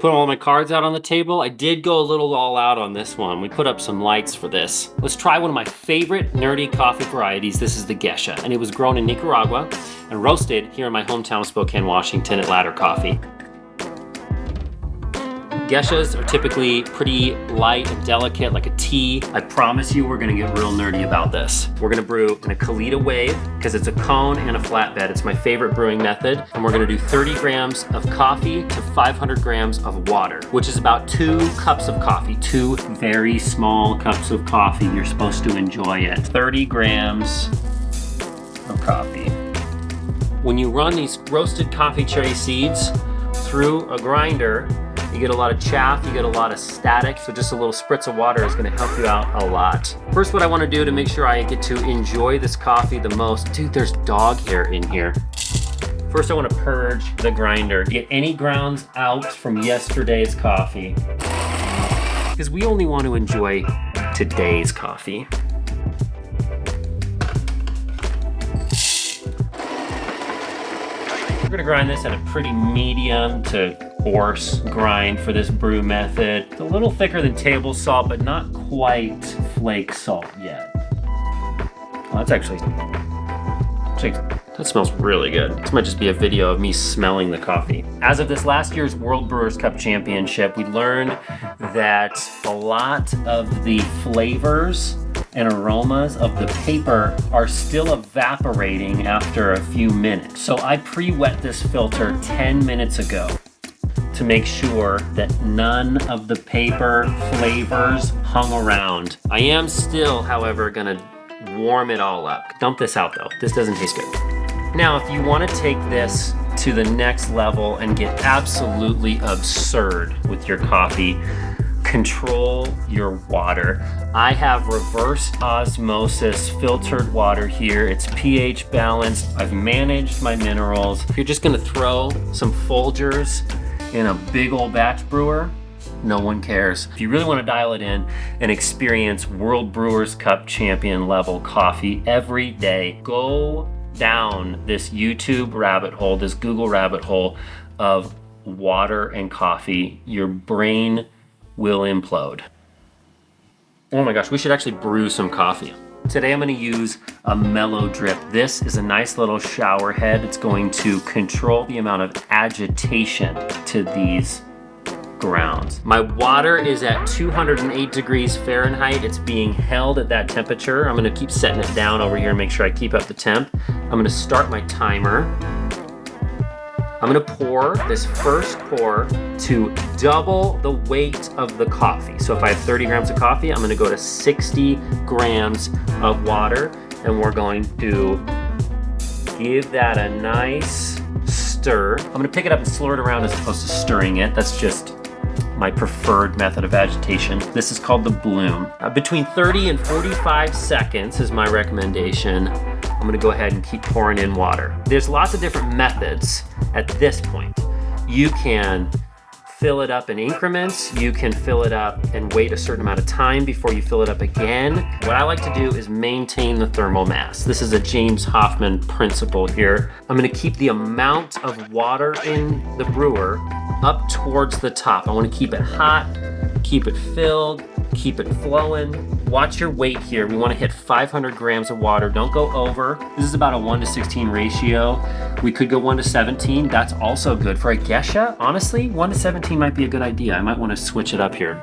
Put all my cards out on the table. I did go a little all out on this one. We put up some lights for this. Let's try one of my favorite nerdy coffee varieties. This is the Geisha, and it was grown in Nicaragua and roasted here in my hometown of Spokane, Washington at Ladder Coffee. Geishas are typically pretty light and delicate, like a tea. I promise you we're gonna get real nerdy about this. We're gonna brew in a Kalita wave, because it's a cone and a flatbed. It's my favorite brewing method. And we're gonna do 30 grams of coffee to 500 grams of water, which is about 2 cups of coffee, 2 very small cups of coffee. You're supposed to enjoy it. 30 grams of coffee. When you run these roasted coffee cherry seeds through a grinder, you get a lot of chaff, you get a lot of static, so just a little spritz of water is gonna help you out a lot. First, what I wanna do to make sure I get to enjoy this coffee the most, dude, there's dog hair in here. First, I wanna purge the grinder, get any grounds out from yesterday's coffee, because we only want to enjoy today's coffee. We're gonna grind this at a pretty medium to coarse grind for this brew method. It's a little thicker than table salt, but not quite flake salt yet. Oh, that smells really good. This might just be a video of me smelling the coffee. As of this last year's World Brewers Cup Championship, we learned that a lot of the flavors and aromas of the paper are still evaporating after a few minutes. So I pre-wet this filter 10 minutes ago to make sure that none of the paper flavors hung around. I am still, however, gonna warm it all up. Dump this out though. This doesn't taste good. Now, if you wanna take this to the next level and get absolutely absurd with your coffee, control your water. I have reverse osmosis filtered water here. It's pH balanced. I've managed my minerals. If you're just gonna throw some Folgers in a big old batch brewer, no one cares. If you really want to dial it in and experience World Brewers Cup champion level coffee every day, go down this YouTube rabbit hole, this Google rabbit hole of water and coffee. Your brain will implode. Oh my gosh, we should actually brew some coffee. Today I'm going to use a mellow drip. This is a nice little shower head. It's going to control the amount of agitation to these grounds. My water is at 208 degrees Fahrenheit. It's being held at that temperature. I'm going to keep setting it down over here and make sure I keep up the temp. I'm going to start my timer. I'm gonna pour this first pour to double the weight of the coffee. So if I have 30 grams of coffee, I'm gonna go to 60 grams of water, and we're going to give that a nice stir. I'm gonna pick it up and slur it around as opposed to stirring it. That's just my preferred method of agitation. This is called the bloom. Between 30 and 45 seconds is my recommendation. I'm gonna go ahead and keep pouring in water. There's lots of different methods at this point. You can fill it up in increments. You can fill it up and wait a certain amount of time before you fill it up again. What I like to do is maintain the thermal mass. This is a James Hoffmann principle here. I'm gonna keep the amount of water in the brewer up towards the top. I wanna keep it hot, keep it filled, keep it flowing. Watch your weight here. We want to hit 500 grams of water. Don't go over. This is about a 1:16 ratio. We could go 1:17. That's also good. For a Geisha, honestly, 1:17 might be a good idea. I might want to switch it up here.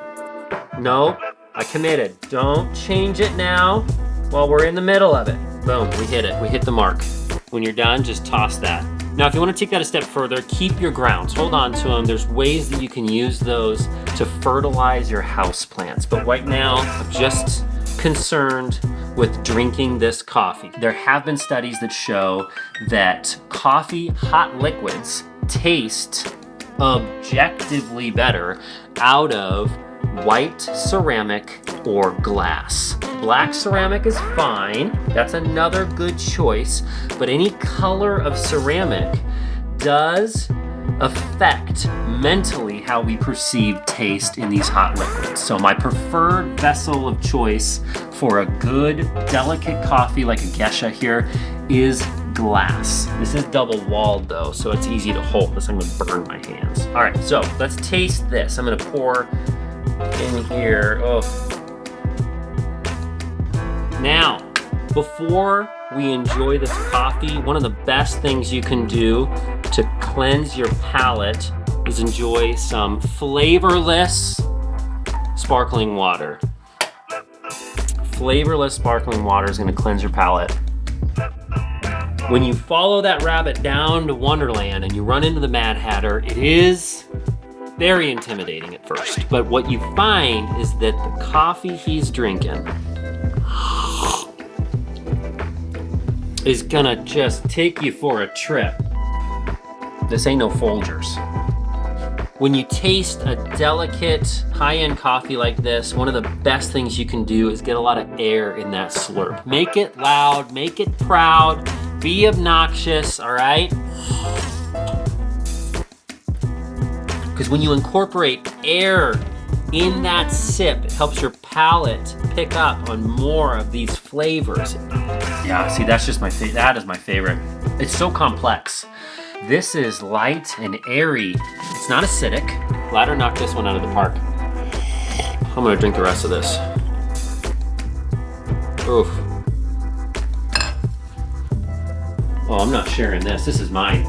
No, I committed. Don't change it now while we're in the middle of it. Boom, we hit it. We hit the mark. When you're done, just toss that. Now, if you want to take that a step further, keep your grounds. Hold on to them. There's ways that you can use those to fertilize your house plants. But right now, I'm just concerned with drinking this coffee. There have been studies that show that coffee hot liquids taste objectively better out of white ceramic or glass. Black ceramic is fine. That's another good choice. But any color of ceramic does affect mentally how we perceive taste in these hot liquids. So my preferred vessel of choice for a good, delicate coffee like a Geisha here is glass. This is double walled though, so it's easy to hold. This I'm gonna burn my hands. All right, so let's taste this. I'm gonna pour in here. Oh. Now, before we enjoy this coffee, one of the best things you can do to cleanse your palate is enjoy some flavorless sparkling water. Flavorless sparkling water is gonna cleanse your palate. When you follow that rabbit down to Wonderland and you run into the Mad Hatter, it is very intimidating at first. But what you find is that the coffee he's drinking is gonna just take you for a trip. This ain't no Folgers. When you taste a delicate, high-end coffee like this, one of the best things you can do is get a lot of air in that slurp. Make it loud, make it proud, be obnoxious, all right? Because when you incorporate air in that sip, it helps your palate pick up on more of these flavors. Yeah, see, that's just that is my favorite. It's so complex. This is light and airy. It's not acidic. Ladder knocked this one out of the park. I'm gonna drink the rest of this. Oof. Oh, I'm not sharing this. This is mine.